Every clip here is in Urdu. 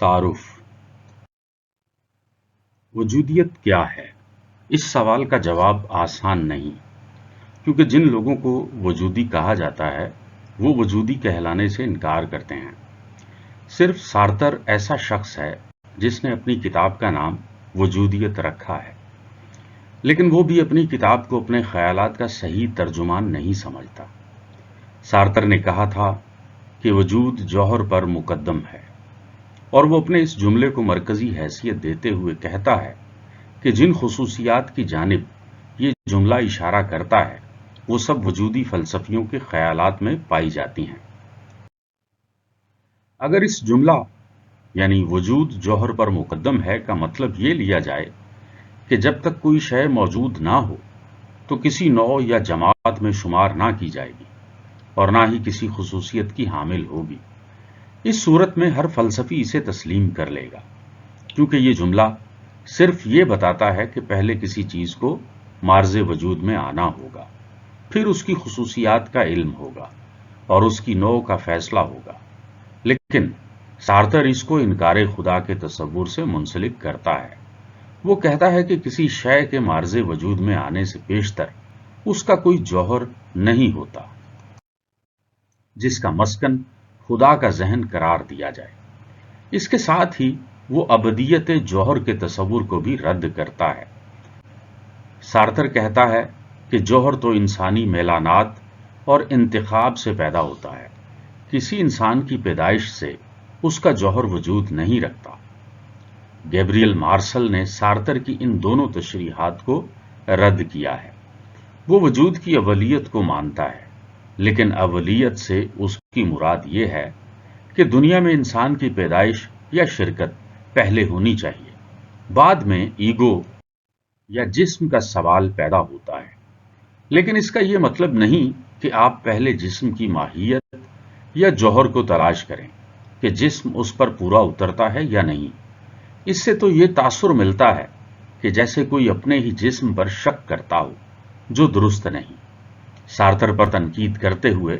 تعارف۔ وجودیت کیا ہے؟ اس سوال کا جواب آسان نہیں، کیونکہ جن لوگوں کو وجودی کہا جاتا ہے وہ وجودی کہلانے سے انکار کرتے ہیں۔ صرف سارتر ایسا شخص ہے جس نے اپنی کتاب کا نام وجودیت رکھا ہے، لیکن وہ بھی اپنی کتاب کو اپنے خیالات کا صحیح ترجمان نہیں سمجھتا۔ سارتر نے کہا تھا کہ وجود جوہر پر مقدم ہے، اور وہ اپنے اس جملے کو مرکزی حیثیت دیتے ہوئے کہتا ہے کہ جن خصوصیات کی جانب یہ جملہ اشارہ کرتا ہے وہ سب وجودی فلسفیوں کے خیالات میں پائی جاتی ہیں۔ اگر اس جملہ یعنی وجود جوہر پر مقدم ہے کا مطلب یہ لیا جائے کہ جب تک کوئی شے موجود نہ ہو تو کسی نوع یا جماعت میں شمار نہ کی جائے گی اور نہ ہی کسی خصوصیت کی حامل ہوگی، اس صورت میں ہر فلسفی اسے تسلیم کر لے گا، کیونکہ یہ جملہ صرف یہ بتاتا ہے کہ پہلے کسی چیز کو معرض وجود میں آنا ہوگا، پھر اس کی خصوصیات کا علم ہوگا اور اس کی نوع کا فیصلہ ہوگا۔ لیکن سارتر اس کو انکار خدا کے تصور سے منسلک کرتا ہے۔ وہ کہتا ہے کہ کسی شے کے معرض وجود میں آنے سے پیشتر اس کا کوئی جوہر نہیں ہوتا جس کا مسکن خدا کا ذہن قرار دیا جائے۔ اس کے ساتھ ہی وہ ابدیت جوہر کے تصور کو بھی رد کرتا ہے۔ سارتر کہتا ہے کہ جوہر تو انسانی میلانات اور انتخاب سے پیدا ہوتا ہے، کسی انسان کی پیدائش سے اس کا جوہر وجود نہیں رکھتا۔ گیبریل مارسل نے سارتر کی ان دونوں تشریحات کو رد کیا ہے۔ وہ وجود کی اولیت کو مانتا ہے، لیکن اولیت سے اس کی مراد یہ ہے کہ دنیا میں انسان کی پیدائش یا شرکت پہلے ہونی چاہیے، بعد میں ایگو یا جسم کا سوال پیدا ہوتا ہے۔ لیکن اس کا یہ مطلب نہیں کہ آپ پہلے جسم کی ماہیت یا جوہر کو تلاش کریں کہ جسم اس پر پورا اترتا ہے یا نہیں۔ اس سے تو یہ تاثر ملتا ہے کہ جیسے کوئی اپنے ہی جسم پر شک کرتا ہو، جو درست نہیں۔ سارتر پر تنقید کرتے ہوئے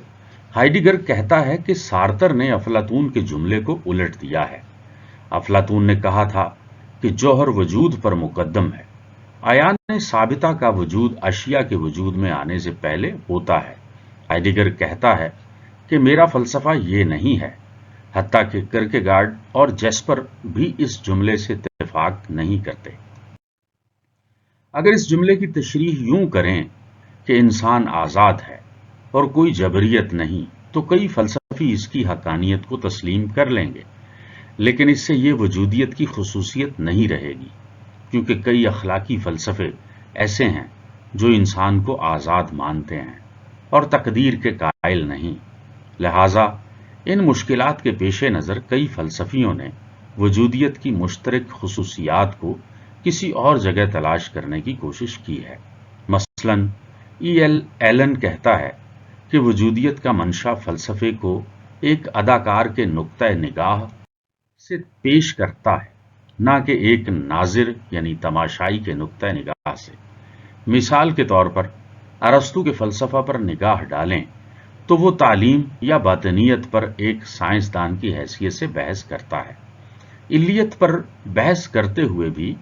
ہائیڈگر کہتا ہے کہ سارتر نے افلاطون کے جملے کو الٹ دیا ہے۔ افلاطون نے کہا تھا کہ جوہر وجود پر مقدم ہے، عیان ثابتہ کا وجود اشیاء کے وجود میں آنے سے پہلے ہوتا ہے۔ ہائیڈگر کہتا ہے کہ میرا فلسفہ یہ نہیں ہے، حتیٰ کہ کرکیگارڈ اور جیسپر بھی اس جملے سے اتفاق نہیں کرتے۔ اگر اس جملے کی تشریح یوں کریں کہ انسان آزاد ہے اور کوئی جبریت نہیں، تو کئی فلسفی اس کی حقانیت کو تسلیم کر لیں گے، لیکن اس سے یہ وجودیت کی خصوصیت نہیں رہے گی، کیونکہ کئی اخلاقی فلسفے ایسے ہیں جو انسان کو آزاد مانتے ہیں اور تقدیر کے قائل نہیں۔ لہٰذا ان مشکلات کے پیش نظر کئی فلسفیوں نے وجودیت کی مشترک خصوصیات کو کسی اور جگہ تلاش کرنے کی کوشش کی ہے۔ مثلاً ایلن کہتا ہے کہ وجودیت کا منشا فلسفے کو ایک اداکار کے نقطہ نگاہ سے پیش کرتا ہے، نہ کہ ایک ناظر یعنی تماشائی کے نقطہ نگاہ سے۔ مثال کے طور پر ارسطو کے فلسفہ پر نگاہ ڈالیں تو وہ تعلیم یا باطنیت پر ایک سائنسدان کی حیثیت سے بحث کرتا ہے۔ علیت پر بحث کرتے ہوئے بھی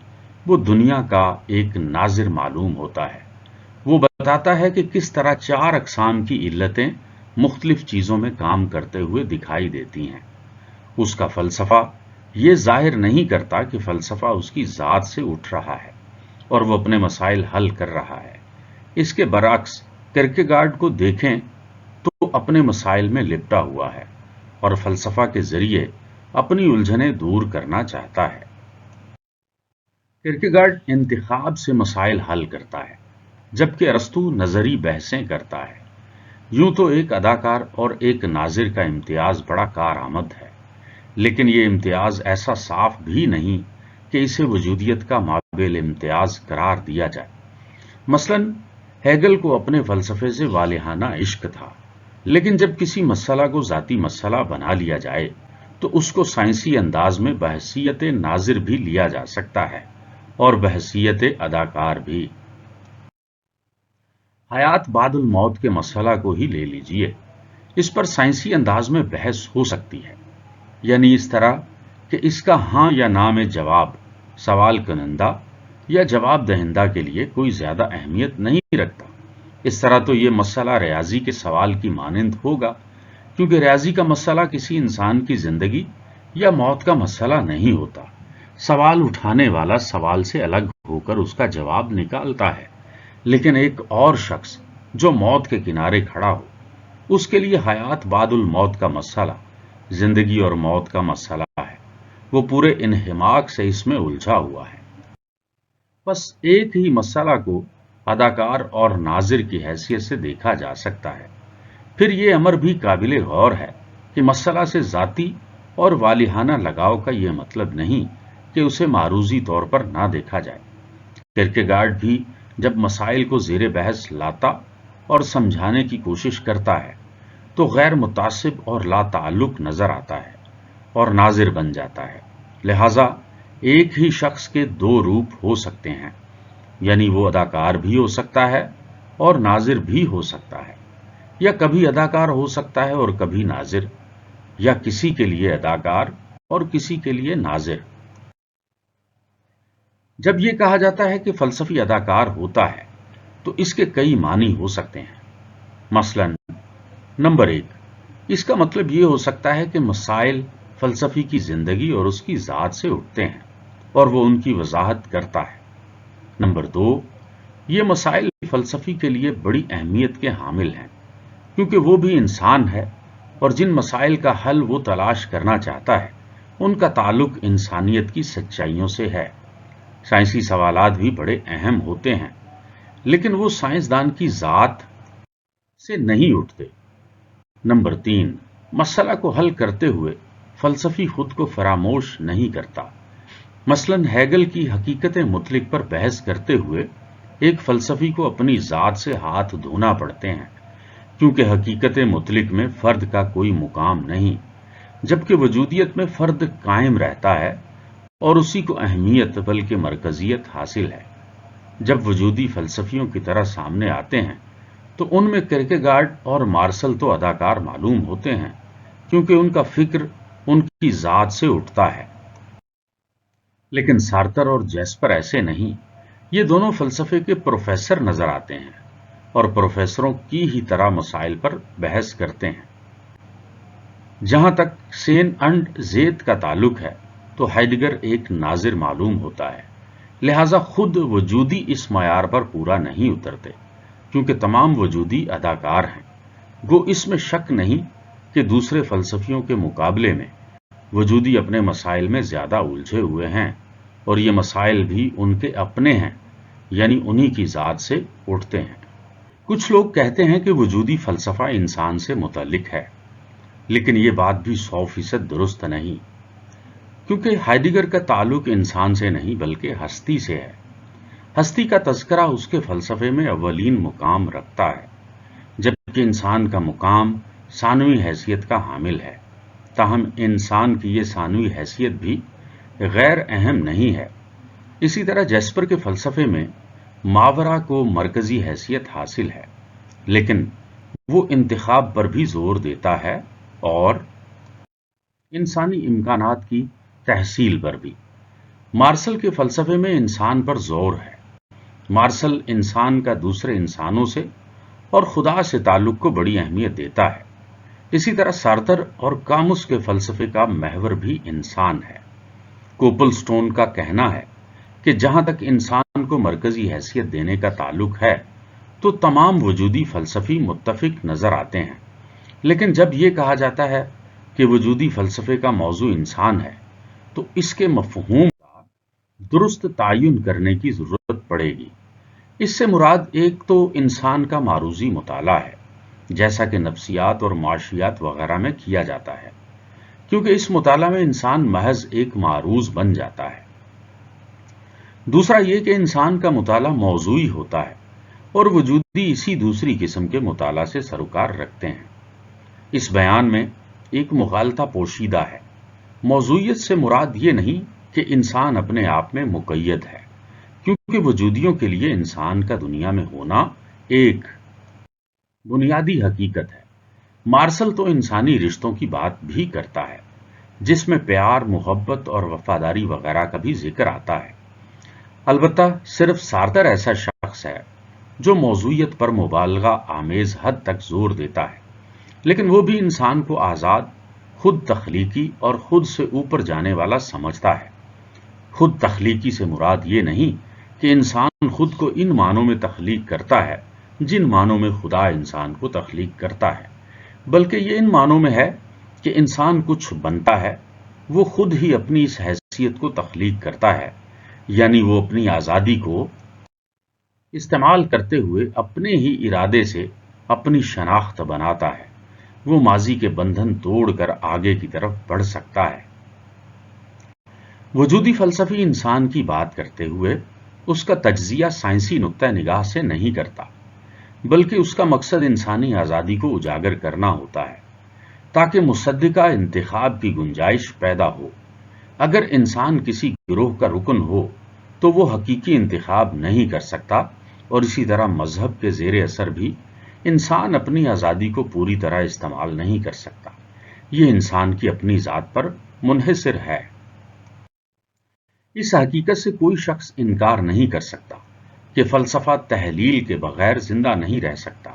وہ دنیا کا ایک ناظر معلوم ہوتا ہے۔ وہ بتاتا ہے کہ کس طرح چار اقسام کی علتیں مختلف چیزوں میں کام کرتے ہوئے دکھائی دیتی ہیں۔ اس کا فلسفہ یہ ظاہر نہیں کرتا کہ فلسفہ اس کی ذات سے اٹھ رہا ہے اور وہ اپنے مسائل حل کر رہا ہے۔ اس کے برعکس کرکیگارڈ کو دیکھیں تو اپنے مسائل میں لپٹا ہوا ہے اور فلسفہ کے ذریعے اپنی الجھنیں دور کرنا چاہتا ہے۔ کرکیگارڈ انتخاب سے مسائل حل کرتا ہے، جبکہ ارسطو نظری بحثیں کرتا ہے۔ یوں تو ایک اداکار اور ایک ناظر کا امتیاز بڑا کارآمد ہے، لیکن یہ امتیاز ایسا صاف بھی نہیں کہ اسے وجودیت کا مابعل امتیاز قرار دیا جائے۔ مثلاً ہیگل کو اپنے فلسفے سے والہانہ عشق تھا، لیکن جب کسی مسئلہ کو ذاتی مسئلہ بنا لیا جائے تو اس کو سائنسی انداز میں بحیثیت ناظر بھی لیا جا سکتا ہے اور بحیثیت اداکار بھی۔ حیات بعد الموت کے مسئلہ کو ہی لے لیجئے، اس پر سائنسی انداز میں بحث ہو سکتی ہے، یعنی اس طرح کہ اس کا ہاں یا نہ میں جواب سوال کنندہ یا جواب دہندہ کے لیے کوئی زیادہ اہمیت نہیں رکھتا۔ اس طرح تو یہ مسئلہ ریاضی کے سوال کی مانند ہوگا، کیونکہ ریاضی کا مسئلہ کسی انسان کی زندگی یا موت کا مسئلہ نہیں ہوتا۔ سوال اٹھانے والا سوال سے الگ ہو کر اس کا جواب نکالتا ہے، لیکن ایک اور شخص جو موت کے کنارے کھڑا ہو، اس کے لیے حیات بعد الموت کا مسئلہ زندگی اور موت کا مسئلہ ہے۔ وہ پورے انہماک سے اس میں الجھا ہوا ہے۔ بس ایک ہی مسئلہ کو اداکار اور ناظر کی حیثیت سے دیکھا جا سکتا ہے۔ پھر یہ امر بھی قابل غور ہے کہ مسئلہ سے ذاتی اور والہانہ لگاؤ کا یہ مطلب نہیں کہ اسے معروضی طور پر نہ دیکھا جائے۔ کیرکیگارڈ بھی جب مسائل کو زیر بحث لاتا اور سمجھانے کی کوشش کرتا ہے تو غیر متعصب اور لا تعلق نظر آتا ہے اور ناظر بن جاتا ہے۔ لہذا ایک ہی شخص کے دو روپ ہو سکتے ہیں، یعنی وہ اداکار بھی ہو سکتا ہے اور ناظر بھی ہو سکتا ہے، یا کبھی اداکار ہو سکتا ہے اور کبھی ناظر، یا کسی کے لیے اداکار اور کسی کے لیے ناظر۔ جب یہ کہا جاتا ہے کہ فلسفی اداکار ہوتا ہے تو اس کے کئی معنی ہو سکتے ہیں۔ مثلا نمبر 1، اس کا مطلب یہ ہو سکتا ہے کہ مسائل فلسفی کی زندگی اور اس کی ذات سے اٹھتے ہیں اور وہ ان کی وضاحت کرتا ہے۔ نمبر 2، یہ مسائل فلسفی کے لیے بڑی اہمیت کے حامل ہیں، کیونکہ وہ بھی انسان ہے اور جن مسائل کا حل وہ تلاش کرنا چاہتا ہے ان کا تعلق انسانیت کی سچائیوں سے ہے۔ سائنسی سوالات بھی بڑے اہم ہوتے ہیں، لیکن وہ سائنسدان کی ذات سے نہیں اٹھتے۔ نمبر 3، مسئلہ کو حل کرتے ہوئے فلسفی خود کو فراموش نہیں کرتا۔ مثلا ہیگل کی حقیقت مطلق پر بحث کرتے ہوئے ایک فلسفی کو اپنی ذات سے ہاتھ دھونا پڑتے ہیں، کیونکہ حقیقت مطلق میں فرد کا کوئی مقام نہیں، جبکہ وجودیت میں فرد قائم رہتا ہے اور اسی کو اہمیت بلکہ مرکزیت حاصل ہے۔ جب وجودی فلسفیوں کی طرح سامنے آتے ہیں تو ان میں کیرکیگارڈ اور مارسل تو اداکار معلوم ہوتے ہیں، کیونکہ ان کا فکر ان کی ذات سے اٹھتا ہے۔ لیکن سارتر اور جیسپر ایسے نہیں، یہ دونوں فلسفے کے پروفیسر نظر آتے ہیں اور پروفیسروں کی ہی طرح مسائل پر بحث کرتے ہیں۔ جہاں تک سین انڈ زیت کا تعلق ہے تو ہائیڈگر ایک ناظر معلوم ہوتا ہے، لہذا خود وجودی اس معیار پر پورا نہیں اترتے، کیونکہ تمام وجودی اداکار ہیں۔ گو اس میں شک نہیں کہ دوسرے فلسفیوں کے مقابلے میں وجودی اپنے مسائل میں زیادہ الجھے ہوئے ہیں، اور یہ مسائل بھی ان کے اپنے ہیں، یعنی انہی کی ذات سے اٹھتے ہیں۔ کچھ لوگ کہتے ہیں کہ وجودی فلسفہ انسان سے متعلق ہے، لیکن یہ بات بھی 100% درست نہیں، کیونکہ ہائیڈگر کا تعلق انسان سے نہیں بلکہ ہستی سے ہے۔ ہستی کا تذکرہ اس کے فلسفے میں اولین مقام رکھتا ہے، جبکہ انسان کا مقام ثانوی حیثیت کا حامل ہے۔ تاہم انسان کی یہ ثانوی حیثیت بھی غیر اہم نہیں ہے۔ اسی طرح جیسپر کے فلسفے میں ماورا کو مرکزی حیثیت حاصل ہے، لیکن وہ انتخاب پر بھی زور دیتا ہے اور انسانی امکانات کی تحصیل پر بھی۔ مارسل کے فلسفے میں انسان پر زور ہے۔ مارسل انسان کا دوسرے انسانوں سے اور خدا سے تعلق کو بڑی اہمیت دیتا ہے۔ اسی طرح سارتر اور کاموس کے فلسفے کا محور بھی انسان ہے۔ کوپل سٹون کا کہنا ہے کہ جہاں تک انسان کو مرکزی حیثیت دینے کا تعلق ہے تو تمام وجودی فلسفی متفق نظر آتے ہیں، لیکن جب یہ کہا جاتا ہے کہ وجودی فلسفے کا موضوع انسان ہے تو اس کے مفہوم کا درست تعین کرنے کی ضرورت پڑے گی۔ اس سے مراد ایک تو انسان کا معروضی مطالعہ ہے، جیسا کہ نفسیات اور معاشیات وغیرہ میں کیا جاتا ہے، کیونکہ اس مطالعہ میں انسان محض ایک معروض بن جاتا ہے۔ دوسرا یہ کہ انسان کا مطالعہ موضوعی ہوتا ہے اور وجودی اسی دوسری قسم کے مطالعہ سے سروکار رکھتے ہیں۔ اس بیان میں ایک مغالطہ پوشیدہ ہے۔ موضوعیت سے مراد یہ نہیں کہ انسان اپنے آپ میں مقید ہے، کیونکہ وجودیوں کے لیے انسان کا دنیا میں ہونا ایک بنیادی حقیقت ہے۔ مارسل تو انسانی رشتوں کی بات بھی کرتا ہے، جس میں پیار، محبت اور وفاداری وغیرہ کا بھی ذکر آتا ہے۔ البتہ صرف سارتر ایسا شخص ہے جو موضوعیت پر مبالغہ آمیز حد تک زور دیتا ہے، لیکن وہ بھی انسان کو آزاد، خود تخلیقی اور خود سے اوپر جانے والا سمجھتا ہے۔ خود تخلیقی سے مراد یہ نہیں کہ انسان خود کو ان معنوں میں تخلیق کرتا ہے جن معنوں میں خدا انسان کو تخلیق کرتا ہے، بلکہ یہ ان معنوں میں ہے کہ انسان کچھ بنتا ہے، وہ خود ہی اپنی اس حیثیت کو تخلیق کرتا ہے، یعنی وہ اپنی آزادی کو استعمال کرتے ہوئے اپنے ہی ارادے سے اپنی شناخت بناتا ہے۔ وہ ماضی کے بندھن توڑ کر آگے کی طرف بڑھ سکتا ہے۔ وجودی فلسفی انسان کی بات کرتے ہوئے اس کا تجزیہ سائنسی نقطہ نگاہ سے نہیں کرتا، بلکہ اس کا مقصد انسانی آزادی کو اجاگر کرنا ہوتا ہے تاکہ مصدقہ انتخاب کی گنجائش پیدا ہو۔ اگر انسان کسی گروہ کا رکن ہو تو وہ حقیقی انتخاب نہیں کر سکتا، اور اسی طرح مذہب کے زیر اثر بھی انسان اپنی آزادی کو پوری طرح استعمال نہیں کر سکتا۔ یہ انسان کی اپنی ذات پر منحصر ہے۔ اس حقیقت سے کوئی شخص انکار نہیں کر سکتا کہ فلسفہ تحلیل کے بغیر زندہ نہیں رہ سکتا،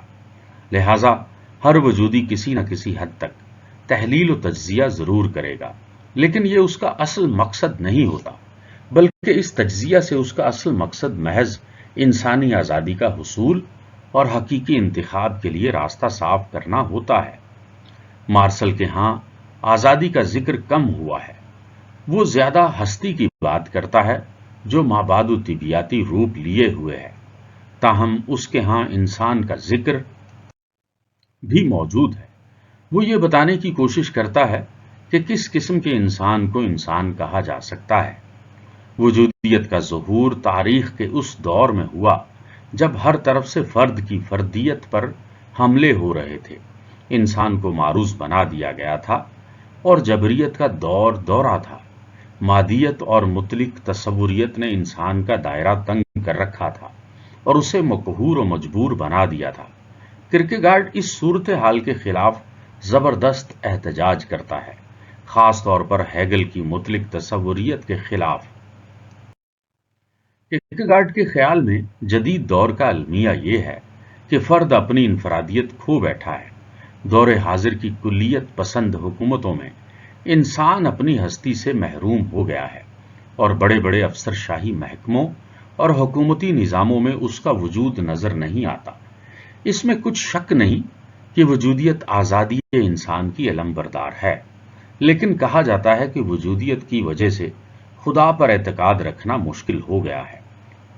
لہذا ہر وجودی کسی نہ کسی حد تک تحلیل و تجزیہ ضرور کرے گا، لیکن یہ اس کا اصل مقصد نہیں ہوتا، بلکہ اس تجزیہ سے اس کا اصل مقصد محض انسانی آزادی کا حصول اور حقیقی انتخاب کے لیے راستہ صاف کرنا ہوتا ہے۔ مارسل کے ہاں آزادی کا ذکر کم ہوا ہے۔ وہ زیادہ ہستی کی بات کرتا ہے جو مابعد طبیعیاتی روپ لیے ہوئے ہے، تاہم اس کے ہاں انسان کا ذکر بھی موجود ہے۔ وہ یہ بتانے کی کوشش کرتا ہے کہ کس قسم کے انسان کو انسان کہا جا سکتا ہے۔ وجودیت کا ظہور تاریخ کے اس دور میں ہوا جب ہر طرف سے فرد کی فردیت پر حملے ہو رہے تھے، انسان کو معروض بنا دیا گیا تھا اور جبریت کا دورہ تھا۔ مادیت اور مطلق تصوریت نے انسان کا دائرہ تنگ کر رکھا تھا اور اسے مقہور و مجبور بنا دیا تھا۔ کرکیگارڈ اس صورتحال کے خلاف زبردست احتجاج کرتا ہے، خاص طور پر ہیگل کی مطلق تصوریت کے خلاف۔ کرکیگارڈ کے خیال میں جدید دور کا المیہ یہ ہے کہ فرد اپنی انفرادیت کھو بیٹھا ہے۔ دور حاضر کی کلیت پسند حکومتوں میں انسان اپنی ہستی سے محروم ہو گیا ہے، اور بڑے بڑے افسر شاہی محکموں اور حکومتی نظاموں میں اس کا وجود نظر نہیں آتا۔ اس میں کچھ شک نہیں کہ وجودیت آزادی انسان کی علم بردار ہے، لیکن کہا جاتا ہے کہ وجودیت کی وجہ سے خدا پر اعتقاد رکھنا مشکل ہو گیا ہے۔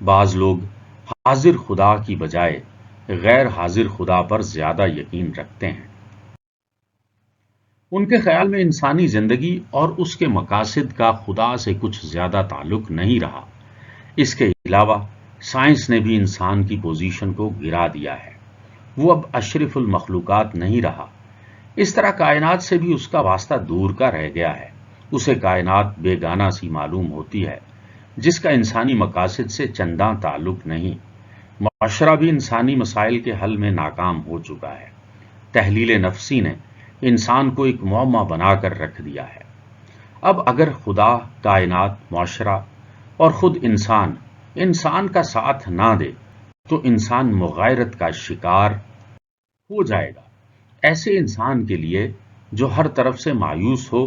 بعض لوگ حاضر خدا کی بجائے غیر حاضر خدا پر زیادہ یقین رکھتے ہیں۔ ان کے خیال میں انسانی زندگی اور اس کے مقاصد کا خدا سے کچھ زیادہ تعلق نہیں رہا۔ اس کے علاوہ سائنس نے بھی انسان کی پوزیشن کو گرا دیا ہے، وہ اب اشرف المخلوقات نہیں رہا۔ اس طرح کائنات سے بھی اس کا واسطہ دور کا رہ گیا ہے، اسے کائنات بیگانہ سی معلوم ہوتی ہے جس کا انسانی مقاصد سے چنداں تعلق نہیں۔ معاشرہ بھی انسانی مسائل کے حل میں ناکام ہو چکا ہے۔ تحلیل نفسی نے انسان کو ایک معمہ بنا کر رکھ دیا ہے۔ اب اگر خدا، کائنات، معاشرہ اور خود انسان کا ساتھ نہ دے تو انسان مغایرت کا شکار ہو جائے گا۔ ایسے انسان کے لیے جو ہر طرف سے مایوس ہو،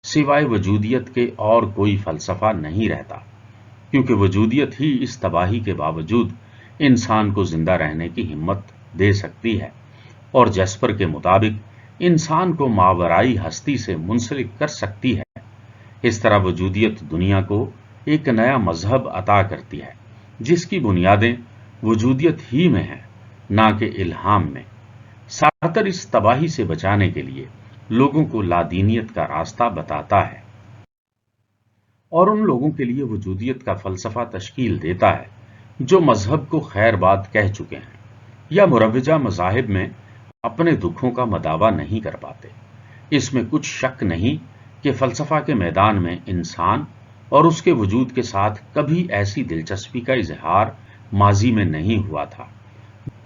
سوائے وجودیت کے اور کوئی فلسفہ نہیں رہتا، کیونکہ وجودیت ہی اس تباہی کے باوجود انسان کو زندہ رہنے کی ہمت دے سکتی ہے، اور جیسپر کے مطابق انسان کو ماورائی ہستی سے منسلک کر سکتی ہے۔ اس طرح وجودیت دنیا کو ایک نیا مذہب عطا کرتی ہے جس کی بنیادیں وجودیت ہی میں ہیں، نہ کہ الہام میں۔ سارتر اس تباہی سے بچانے کے لیے لوگوں کو لادینیت کا راستہ بتاتا ہے اور ان لوگوں کے لیے وجودیت کا فلسفہ تشکیل دیتا ہے جو مذہب کو خیر بات کہہ چکے ہیں یا مروجہ مذاہب میں اپنے دکھوں کا مداوع نہیں کر پاتے۔ اس میں کچھ شک نہیں کہ فلسفہ کے میدان میں انسان اور اس کے وجود کے ساتھ کبھی ایسی دلچسپی کا اظہار ماضی میں نہیں ہوا تھا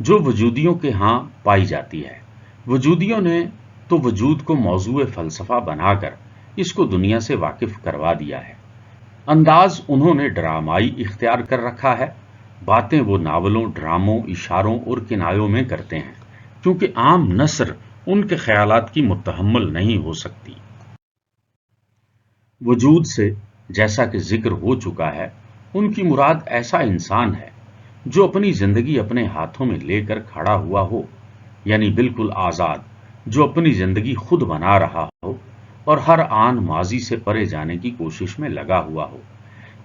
جو وجودیوں کے ہاں پائی جاتی ہے۔ وجودیوں نے تو وجود کو موضوع فلسفہ بنا کر اس کو دنیا سے واقف کروا دیا ہے۔ انداز انہوں نے ڈرامائی اختیار کر رکھا ہے، باتیں وہ ناولوں، ڈراموں، اشاروں اور کنایوں میں کرتے ہیں، کیونکہ عام نثر ان کے خیالات کی متحمل نہیں ہو سکتی۔ وجود سے جیسا کہ ذکر ہو چکا ہے، ان کی مراد ایسا انسان ہے جو اپنی زندگی اپنے ہاتھوں میں لے کر کھڑا ہوا ہو، یعنی بالکل آزاد، جو اپنی زندگی خود بنا رہا ہو اور ہر آن ماضی سے پرے جانے کی کوشش میں لگا ہوا ہو۔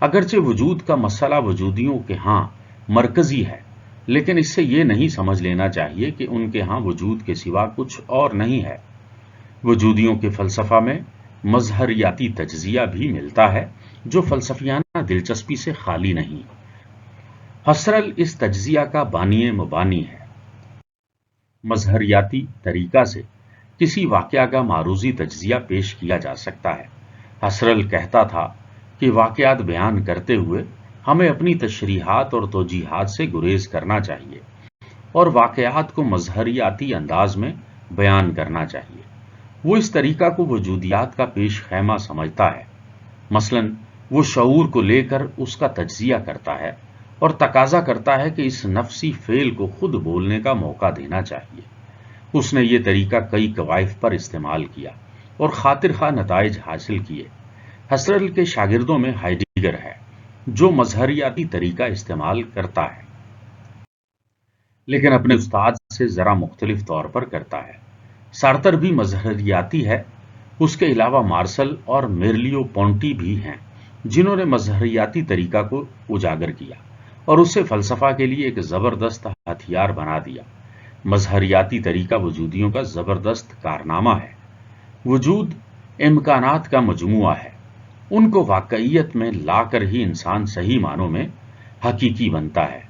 اگرچہ وجود کا مسئلہ وجودیوں کے ہاں مرکزی ہے، لیکن اس سے یہ نہیں سمجھ لینا چاہیے کہ ان کے ہاں وجود کے سوا کچھ اور نہیں ہے۔ وجودیوں کے فلسفہ میں مظہریاتی تجزیہ بھی ملتا ہے، جو فلسفیانہ دلچسپی سے خالی نہیں۔ ہسرل اس تجزیہ کا بانی مبانی ہے۔ مظہریاتی طریقہ سے کسی واقعہ کا معروضی تجزیہ پیش کیا جا سکتا ہے۔ ہسرل کہتا تھا کہ واقعات بیان کرتے ہوئے ہمیں اپنی تشریحات اور توجیحات سے گریز کرنا چاہیے اور واقعات کو مظہریاتی انداز میں بیان کرنا چاہیے۔ وہ اس طریقہ کو وجودیات کا پیش خیمہ سمجھتا ہے۔ مثلاً وہ شعور کو لے کر اس کا تجزیہ کرتا ہے اور تقاضا کرتا ہے کہ اس نفسی فعل کو خود بولنے کا موقع دینا چاہیے۔ اس نے یہ طریقہ کئی قوائف پر استعمال کیا اور خاطر خواہ نتائج حاصل کیے۔ ہسرل کے شاگردوں میں ہائیڈگر ہے، جو مظہریاتی طریقہ استعمال کرتا ہے، لیکن اپنے استاد سے ذرا مختلف طور پر کرتا ہے۔ سارتر بھی مظہریاتی ہے۔ اس کے علاوہ مارسل اور میرلیو پونٹی بھی ہیں، جنہوں نے مظہریاتی طریقہ کو اجاگر کیا اور اسے فلسفہ کے لیے ایک زبردست ہتھیار بنا دیا۔ مظہریاتی طریقہ وجودیوں کا زبردست کارنامہ ہے۔ وجود امکانات کا مجموعہ ہے، ان کو واقعیت میں لا کر ہی انسان صحیح معنوں میں حقیقی بنتا ہے۔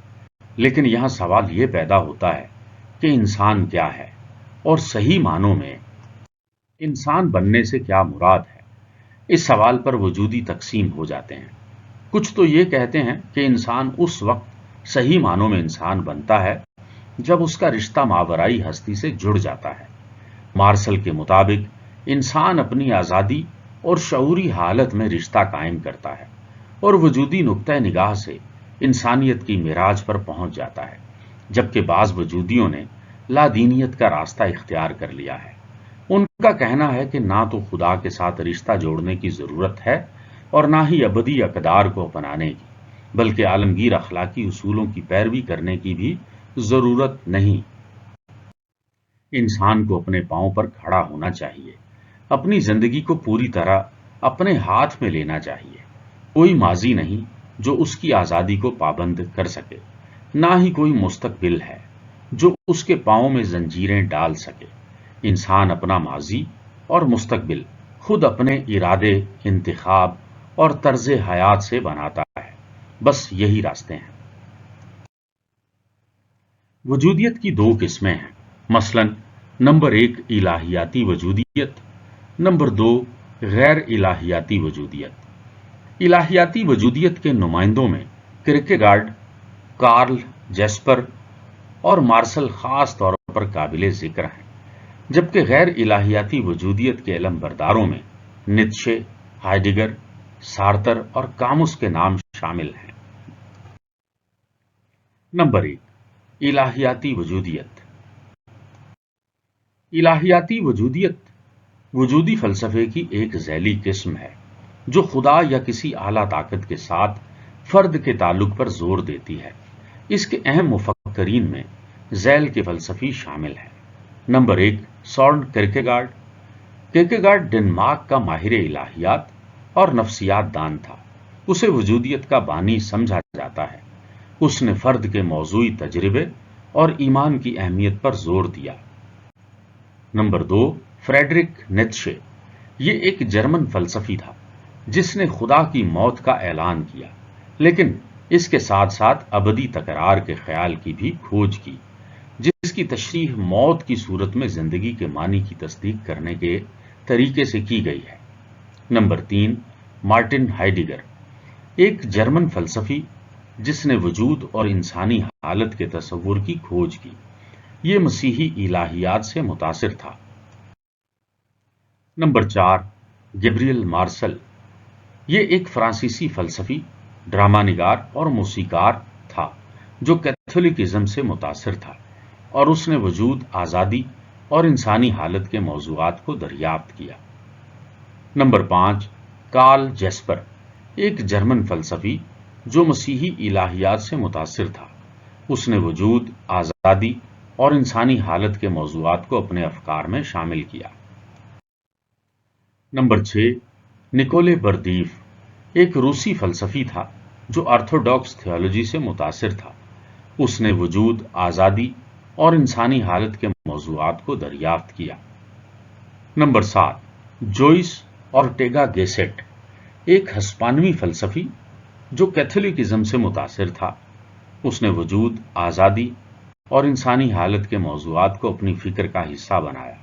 لیکن یہاں سوال یہ پیدا ہوتا ہے کہ انسان کیا ہے اور صحیح معنوں میں انسان بننے سے کیا مراد ہے۔ اس سوال پر وجودی تقسیم ہو جاتے ہیں۔ کچھ تو یہ کہتے ہیں کہ انسان اس وقت صحیح معنوں میں انسان بنتا ہے جب اس کا رشتہ ماورائی ہستی سے جڑ جاتا ہے۔ مارسل کے مطابق انسان اپنی آزادی اور شعوری حالت میں رشتہ قائم کرتا ہے اور وجودی نقطہ نگاہ سے انسانیت کی معراج پر پہنچ جاتا ہے، جبکہ بعض وجودیوں نے لادینیت کا راستہ اختیار کر لیا ہے۔ ان کا کہنا ہے کہ نہ تو خدا کے ساتھ رشتہ جوڑنے کی ضرورت ہے اور نہ ہی ابدی اقدار کو اپنانے کی، بلکہ عالمگیر اخلاقی اصولوں کی پیروی کرنے کی بھی ضرورت نہیں۔ انسان کو اپنے پاؤں پر کھڑا ہونا چاہیے، اپنی زندگی کو پوری طرح اپنے ہاتھ میں لینا چاہیے۔ کوئی ماضی نہیں جو اس کی آزادی کو پابند کر سکے، نہ ہی کوئی مستقبل ہے جو اس کے پاؤں میں زنجیریں ڈال سکے۔ انسان اپنا ماضی اور مستقبل خود اپنے ارادے، انتخاب اور طرز حیات سے بناتا ہے۔ بس یہی راستے ہیں۔ وجودیت کی دو قسمیں ہیں، مثلاً نمبر 1 الہیاتی وجودیت، نمبر 2 غیر الہیاتی وجودیت۔ الہیاتی وجودیت کے نمائندوں میں کرکیگارڈ، کارل جیسپر اور مارسل خاص طور پر قابل ذکر ہیں، جبکہ غیر الہیاتی وجودیت کے علم برداروں میں نیتشے، ہائیڈگر، سارتر اور کاموس کے نام شامل ہیں۔ نمبر 1 الہیاتی وجودیت۔ الہیاتی وجودیت وجودی فلسفے کی ایک ذیلی قسم ہے جو خدا یا کسی اعلیٰ طاقت کے ساتھ فرد کے تعلق پر زور دیتی ہے۔ اس کے اہم مفکرین میں ذیل کے فلسفی شامل ہیں۔ نمبر 1 سورن کرکیگارڈ۔ کرکیگارڈ ڈنمارک کا ماہر الہیات اور نفسیات دان تھا۔ اسے وجودیت کا بانی سمجھا جاتا ہے۔ اس نے فرد کے موضوعی تجربے اور ایمان کی اہمیت پر زور دیا۔ Number 2 Friedrich Nietzsche. یہ ایک جرمن فلسفی تھا جس نے خدا کی موت کا اعلان کیا، لیکن اس کے ساتھ ساتھ ابدی تکرار کے خیال کی بھی کھوج کی، جس کی تشریح موت کی صورت میں زندگی کے معنی کی تصدیق کرنے کے طریقے سے کی گئی ہے۔ Number 3 Martin Heidegger. ایک جرمن فلسفی جس نے وجود اور انسانی حالت کے تصور کی کھوج کی۔ یہ مسیحی الہیات سے متاثر تھا۔ نمبر 4 گیبریل مارسل، یہ ایک فرانسیسی فلسفی، ڈرامہ نگار اور موسیقار تھا جو کیتھولکزم سے متاثر تھا، اور اس نے وجود، آزادی اور انسانی حالت کے موضوعات کو دریافت کیا۔ نمبر 5، کارل جیسپر، ایک جرمن فلسفی جو مسیحی الہیات سے متاثر تھا۔ اس نے وجود، آزادی اور انسانی حالت کے موضوعات کو اپنے افکار میں شامل کیا۔ نمبر 6، نکولے بردیف، ایک روسی فلسفی تھا جو آرتھوڈاکس تھیولوجی سے متاثر تھا۔ اس نے وجود، آزادی اور انسانی حالت کے موضوعات کو دریافت کیا۔ نمبر 7، جوئس اورٹیگا گیسٹ، ایک ہسپانوی فلسفی جو کیتھولکزم سے متاثر تھا۔ اس نے وجود، آزادی اور انسانی حالت کے موضوعات کو اپنی فکر کا حصہ بنایا۔